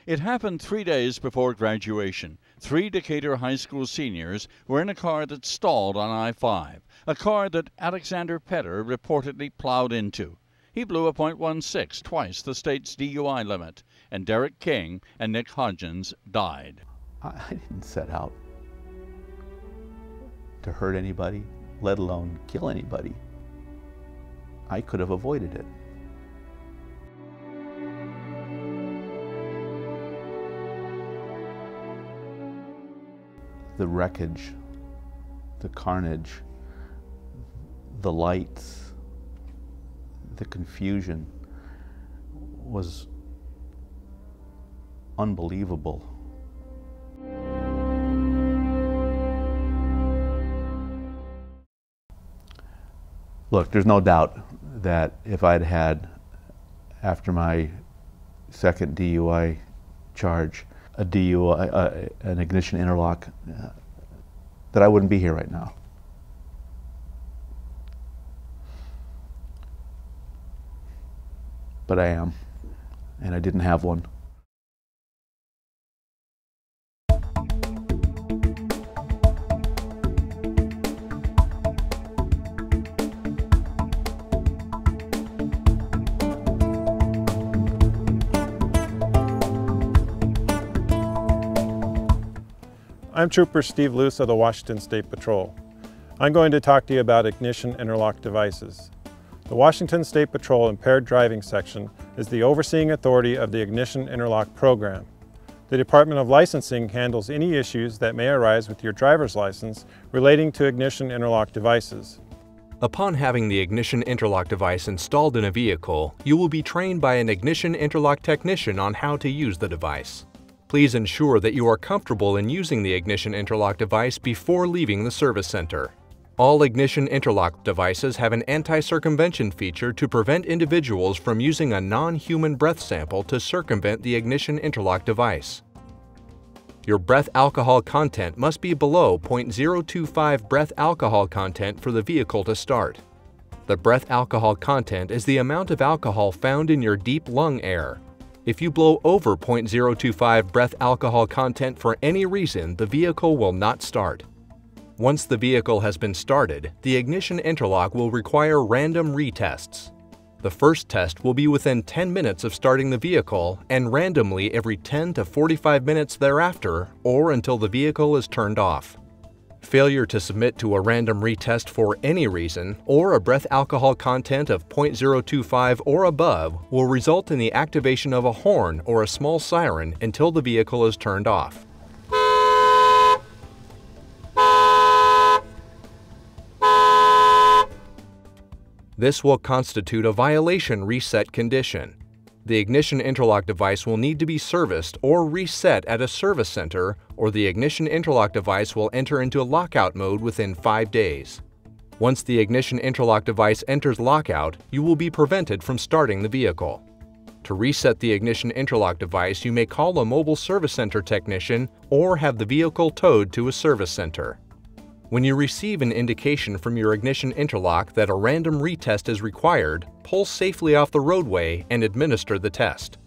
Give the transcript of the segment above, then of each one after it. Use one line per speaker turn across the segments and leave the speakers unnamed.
It happened 3 days before graduation. 3 Decatur High School seniors were in a car that stalled on I-5, a car that Alexander Petter reportedly plowed into. He blew a .16, twice the state's DUI limit, and Derek King and Nick Hodgins died.
I didn't set out to hurt anybody, let alone kill anybody. I could have avoided it. The wreckage, the carnage, the lights, the confusion was unbelievable. Look, there's no doubt that if I'd had, after my second DUI charge, a DUI, an ignition interlock, that I wouldn't be here right now. But I am, and I didn't have one.
I'm Trooper Steve Luce of the Washington State Patrol. I'm going to talk to you about ignition interlock devices. The Washington State Patrol Impaired Driving Section is the overseeing authority of the Ignition Interlock program. The Department of Licensing handles any issues that may arise with your driver's license relating to ignition interlock devices.
Upon having the ignition interlock device installed in a vehicle, you will be trained by an ignition interlock technician on how to use the device. Please ensure that you are comfortable in using the ignition interlock device before leaving the service center. All ignition interlock devices have an anti-circumvention feature to prevent individuals from using a non-human breath sample to circumvent the ignition interlock device. Your breath alcohol content must be below 0.025 breath alcohol content for the vehicle to start. The breath alcohol content is the amount of alcohol found in your deep lung air. If you blow over 0.025 breath alcohol content for any reason, the vehicle will not start. Once the vehicle has been started, the ignition interlock will require random retests. The first test will be within 10 minutes of starting the vehicle and randomly every 10 to 45 minutes thereafter or until the vehicle is turned off. Failure to submit to a random retest for any reason or a breath alcohol content of 0.025 or above will result in the activation of a horn or a small siren until the vehicle is turned off. This will constitute a violation reset condition. The ignition interlock device will need to be serviced or reset at a service center, or the ignition interlock device will enter into lockout mode within 5 days. Once the ignition interlock device enters lockout, you will be prevented from starting the vehicle. To reset the ignition interlock device, you may call a mobile service center technician or have the vehicle towed to a service center. When you receive an indication from your ignition interlock that a random retest is required, pull safely off the roadway and administer the test.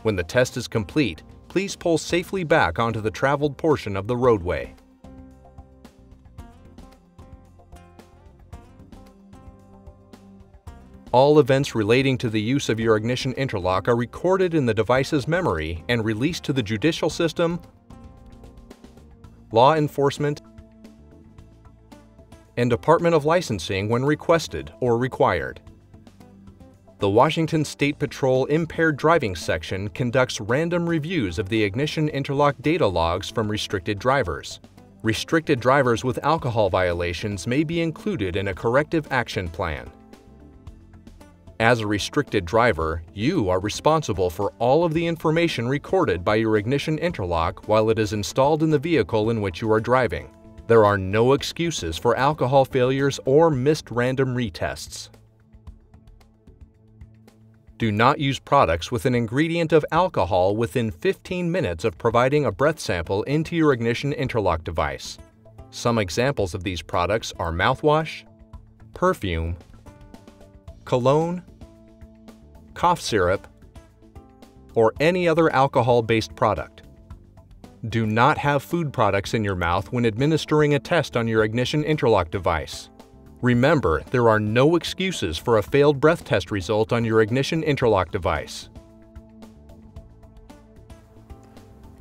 When the test is complete, please pull safely back onto the traveled portion of the roadway. All events relating to the use of your ignition interlock are recorded in the device's memory and released to the judicial system, law enforcement, and Department of Licensing when requested or required. The Washington State Patrol Impaired Driving Section conducts random reviews of the ignition interlock data logs from restricted drivers. Restricted drivers with alcohol violations may be included in a corrective action plan. As a restricted driver, you are responsible for all of the information recorded by your ignition interlock while it is installed in the vehicle in which you are driving. There are no excuses for alcohol failures or missed random retests. Do not use products with an ingredient of alcohol within 15 minutes of providing a breath sample into your ignition interlock device. Some examples of these products are mouthwash, perfume, cologne, cough syrup, or any other alcohol-based product. Do not have food products in your mouth when administering a test on your ignition interlock device. Remember, there are no excuses for a failed breath test result on your ignition interlock device.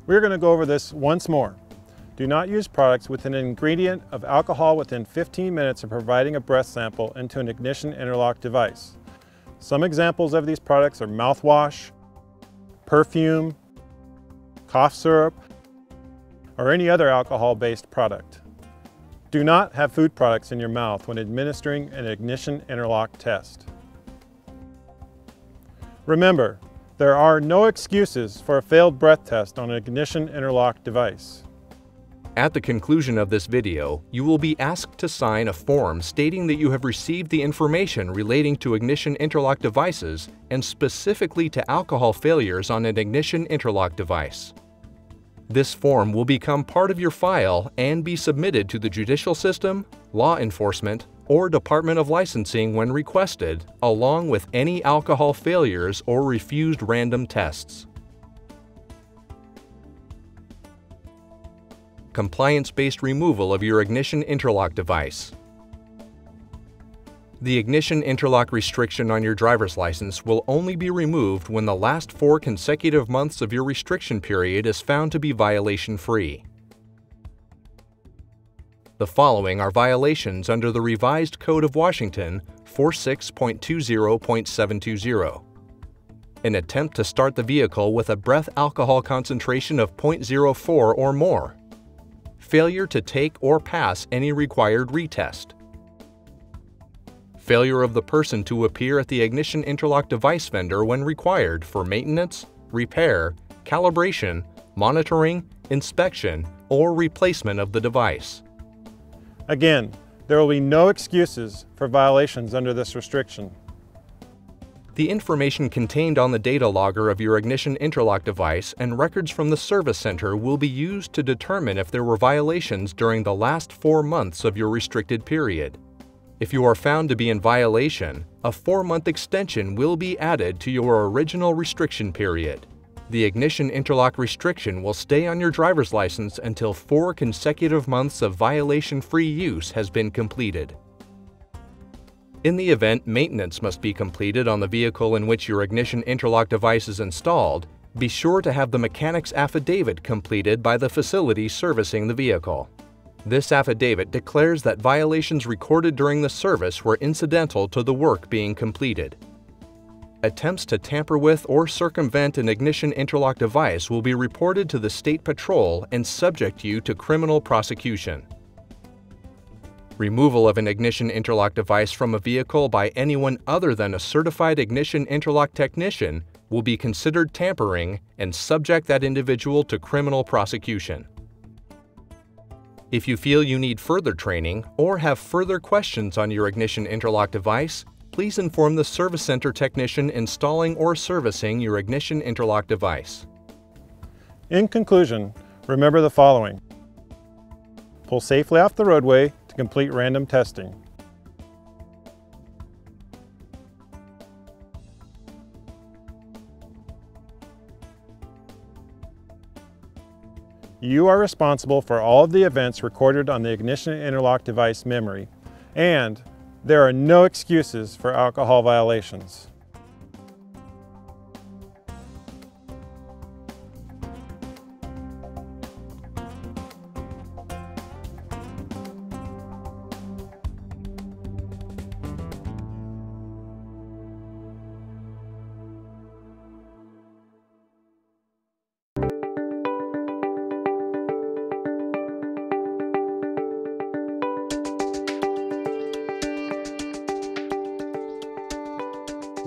We're going to go over this once more. Do not use products with an ingredient of alcohol within 15 minutes of providing a breath sample into an ignition interlock device. Some examples of these products are mouthwash, perfume, cough syrup, or any other alcohol-based product. Do not have food products in your mouth when administering an ignition interlock test. Remember, there are no excuses for a failed breath test on an ignition interlock device.
At the conclusion of this video, you will be asked to sign a form stating that you have received the information relating to ignition interlock devices and specifically to alcohol failures on an ignition interlock device. This form will become part of your file and be submitted to the judicial system, law enforcement, or Department of Licensing when requested, along with any alcohol failures or refused random tests. Compliance-based removal of your ignition interlock device. The ignition interlock restriction on your driver's license will only be removed when the last 4 consecutive months of your restriction period is found to be violation-free. The following are violations under the Revised Code of Washington 46.20.720. An attempt to start the vehicle with a breath alcohol concentration of 0.04 or more. Failure to take or pass any required retest. Failure of the person to appear at the ignition interlock device vendor when required for maintenance, repair, calibration, monitoring, inspection, or replacement of the device.
Again, there will be no excuses for violations under this restriction.
The information contained on the data logger of your ignition interlock device and records from the service center will be used to determine if there were violations during the last 4 months of your restricted period. If you are found to be in violation, a 4-month extension will be added to your original restriction period. The ignition interlock restriction will stay on your driver's license until 4 consecutive months of violation-free use has been completed. In the event maintenance must be completed on the vehicle in which your ignition interlock device is installed, be sure to have the mechanic's affidavit completed by the facility servicing the vehicle. This affidavit declares that violations recorded during the service were incidental to the work being completed. Attempts to tamper with or circumvent an ignition interlock device will be reported to the State Patrol and subject you to criminal prosecution. Removal of an ignition interlock device from a vehicle by anyone other than a certified ignition interlock technician will be considered tampering and subject that individual to criminal prosecution. If you feel you need further training or have further questions on your ignition interlock device, please inform the service center technician installing or servicing your ignition interlock device.
In conclusion, remember the following. Pull safely off the roadway to complete random testing. You are responsible for all of the events recorded on the ignition interlock device memory, and there are no excuses for alcohol violations.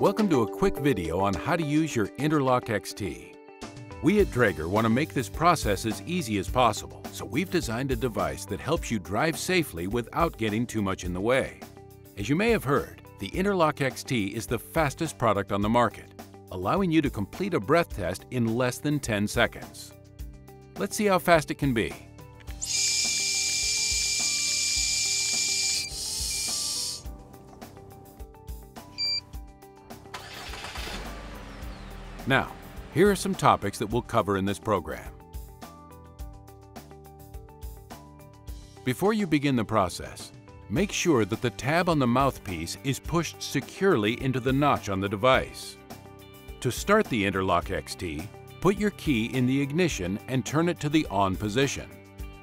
Welcome to a quick video on how to use your Interlock XT. We at Traeger want to make this process as easy as possible, so we've designed a device that helps you drive safely without getting too much in the way. As you may have heard, the Interlock XT is the fastest product on the market, allowing you to complete a breath test in less than 10 seconds. Let's see how fast it can be. Now, here are some topics that we'll cover in this program. Before you begin the process, make sure that the tab on the mouthpiece is pushed securely into the notch on the device. To start the Interlock XT, put your key in the ignition and turn it to the on position.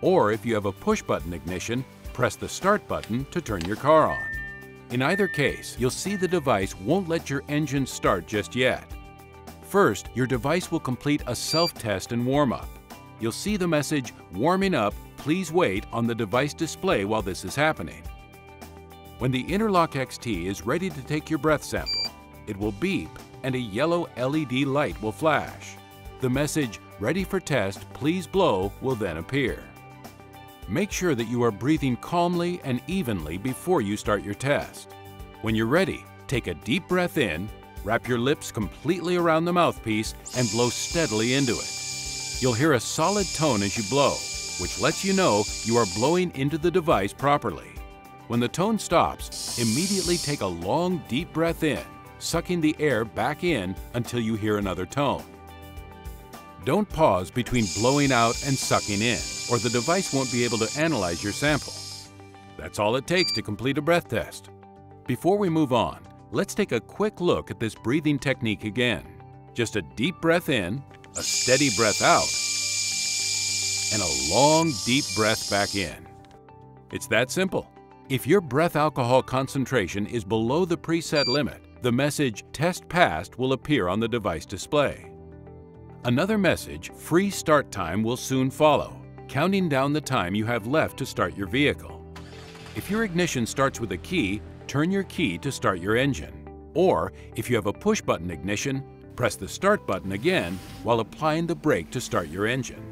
Or if you have a push-button ignition, press the start button to turn your car on. In either case, you'll see the device won't let your engine start just yet. First, your device will complete a self-test and warm-up. You'll see the message, "Warming up, please wait," on the device display while this is happening. When the Interlock XT is ready to take your breath sample, it will beep and a yellow LED light will flash. The message, "Ready for test, please blow," will then appear. Make sure that you are breathing calmly and evenly before you start your test. When you're ready, take a deep breath in, wrap your lips completely around the mouthpiece, and blow steadily into it. You'll hear a solid tone as you blow, which lets you know you are blowing into the device properly. When the tone stops, immediately take a long, deep breath in, sucking the air back in until you hear another tone. Don't pause between blowing out and sucking in, or the device won't be able to analyze your sample. That's all it takes to complete a breath test. Before we move on, let's take a quick look at this breathing technique again. Just a deep breath in, a steady breath out, and a long, deep breath back in. It's that simple. If your breath alcohol concentration is below the preset limit, the message "Test Passed" will appear on the device display. Another message, "Free start time," will soon follow, counting down the time you have left to start your vehicle. If your ignition starts with a key, turn your key to start your engine. Or, if you have a push-button ignition, press the start button again while applying the brake to start your engine.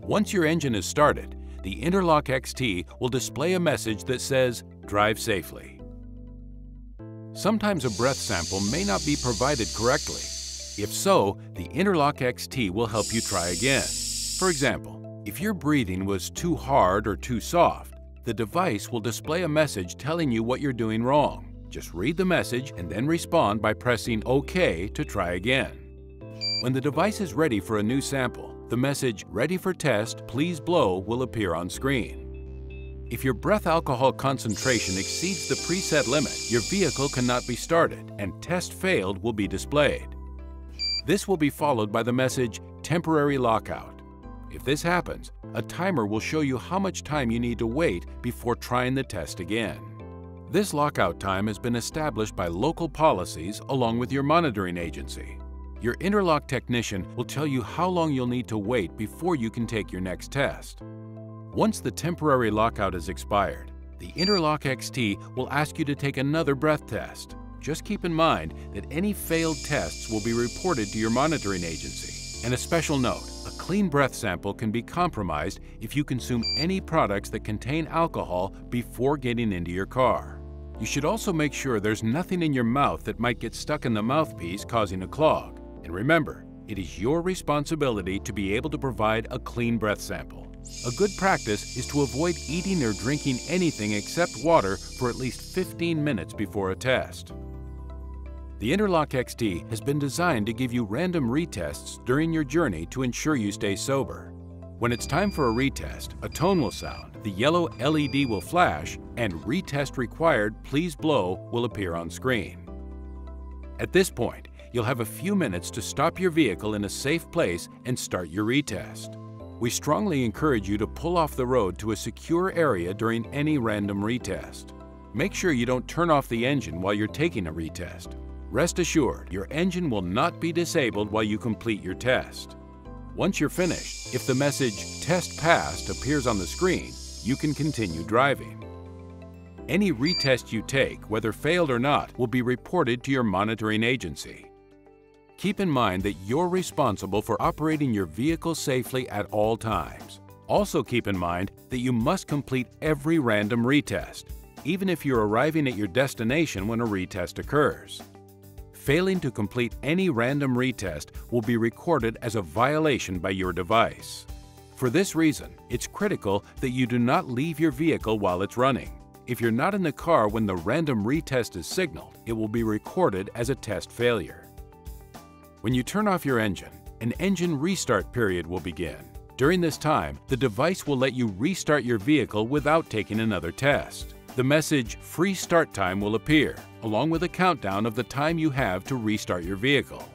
Once your engine is started, the Interlock XT will display a message that says, "Drive safely." Sometimes a breath sample may not be provided correctly. If so, the Interlock XT will help you try again. For example, if your breathing was too hard or too soft, the device will display a message telling you what you're doing wrong. Just read the message and then respond by pressing OK to try again. When the device is ready for a new sample, the message, "Ready for test, please blow," will appear on screen. If your breath alcohol concentration exceeds the preset limit, your vehicle cannot be started and "Test Failed" will be displayed. This will be followed by the message, "Temporary lockout." If this happens, a timer will show you how much time you need to wait before trying the test again. This lockout time has been established by local policies along with your monitoring agency. Your Interlock technician will tell you how long you'll need to wait before you can take your next test. Once the temporary lockout is expired, the Interlock XT will ask you to take another breath test. Just keep in mind that any failed tests will be reported to your monitoring agency. And a special note, a clean breath sample can be compromised if you consume any products that contain alcohol before getting into your car. You should also make sure there's nothing in your mouth that might get stuck in the mouthpiece causing a clog. And remember, it is your responsibility to be able to provide a clean breath sample. A good practice is to avoid eating or drinking anything except water for at least 15 minutes before a test. The Interlock XT has been designed to give you random retests during your journey to ensure you stay sober. When it's time for a retest, a tone will sound, the yellow LED will flash, and "Retest required, please blow" will appear on screen. At this point, you'll have a few minutes to stop your vehicle in a safe place and start your retest. We strongly encourage you to pull off the road to a secure area during any random retest. Make sure you don't turn off the engine while you're taking a retest. Rest assured, your engine will not be disabled while you complete your test. Once you're finished, if the message "Test Passed" appears on the screen, you can continue driving. Any retest you take, whether failed or not, will be reported to your monitoring agency. Keep in mind that you're responsible for operating your vehicle safely at all times. Also keep in mind that you must complete every random retest, even if you're arriving at your destination when a retest occurs. Failing to complete any random retest will be recorded as a violation by your device. For this reason, it's critical that you do not leave your vehicle while it's running. If you're not in the car when the random retest is signaled, it will be recorded as a test failure. When you turn off your engine, an engine restart period will begin. During this time, the device will let you restart your vehicle without taking another test. The message "Free Start Time" will appear, along with a countdown of the time you have to restart your vehicle.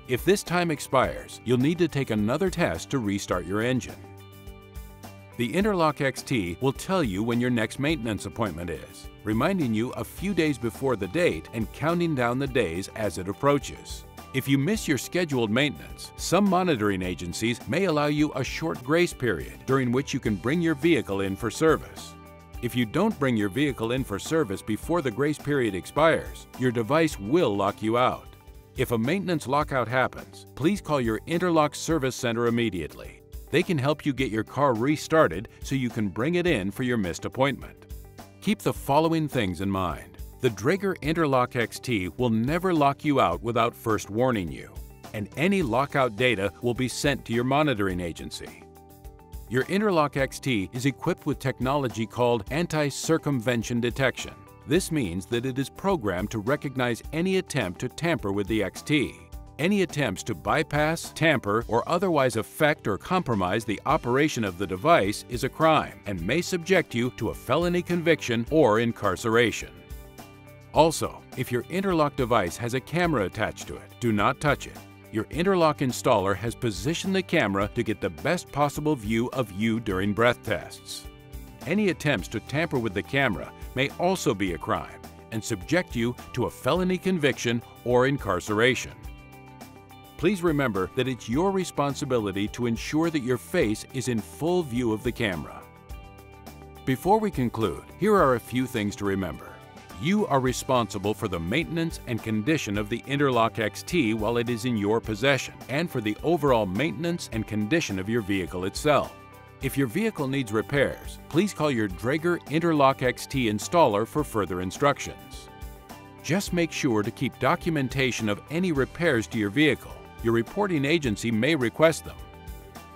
If this time expires, you'll need to take another test to restart your engine. The Interlock XT will tell you when your next maintenance appointment is, reminding you a few days before the date and counting down the days as it approaches. If you miss your scheduled maintenance, some monitoring agencies may allow you a short grace period during which you can bring your vehicle in for service. If you don't bring your vehicle in for service before the grace period expires, your device will lock you out. If a maintenance lockout happens, please call your Interlock Service Center immediately. They can help you get your car restarted so you can bring it in for your missed appointment. Keep the following things in mind. The Draeger Interlock XT will never lock you out without first warning you, and any lockout data will be sent to your monitoring agency. Your Interlock XT is equipped with technology called anti-circumvention detection. This means that it is programmed to recognize any attempt to tamper with the XT. Any attempts to bypass, tamper, or otherwise affect or compromise the operation of the device is a crime and may subject you to a felony conviction or incarceration. Also, if your Interlock device has a camera attached to it, do not touch it. Your Interlock installer has positioned the camera to get the best possible view of you during breath tests. Any attempts to tamper with the camera may also be a crime and subject you to a felony conviction or incarceration. Please remember that it's your responsibility to ensure that your face is in full view of the camera. Before we conclude, here are a few things to remember. You are responsible for the maintenance and condition of the Interlock XT while it is in your possession, and for the overall maintenance and condition of your vehicle itself. If your vehicle needs repairs, please call your Draeger Interlock XT installer for further instructions. Just make sure to keep documentation of any repairs to your vehicle. Your reporting agency may request them.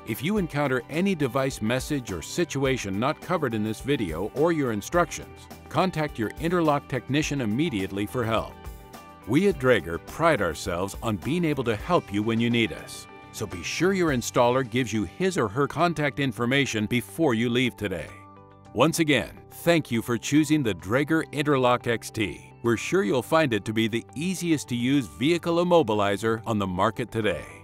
If you encounter any device message or situation not covered in this video or your instructions, contact your Interlock technician immediately for help. We at Draeger pride ourselves on being able to help you when you need us, so be sure your installer gives you his or her contact information before you leave today. Once again, thank you for choosing the Draeger Interlock XT. We're sure you'll find it to be the easiest to use vehicle immobilizer on the market today.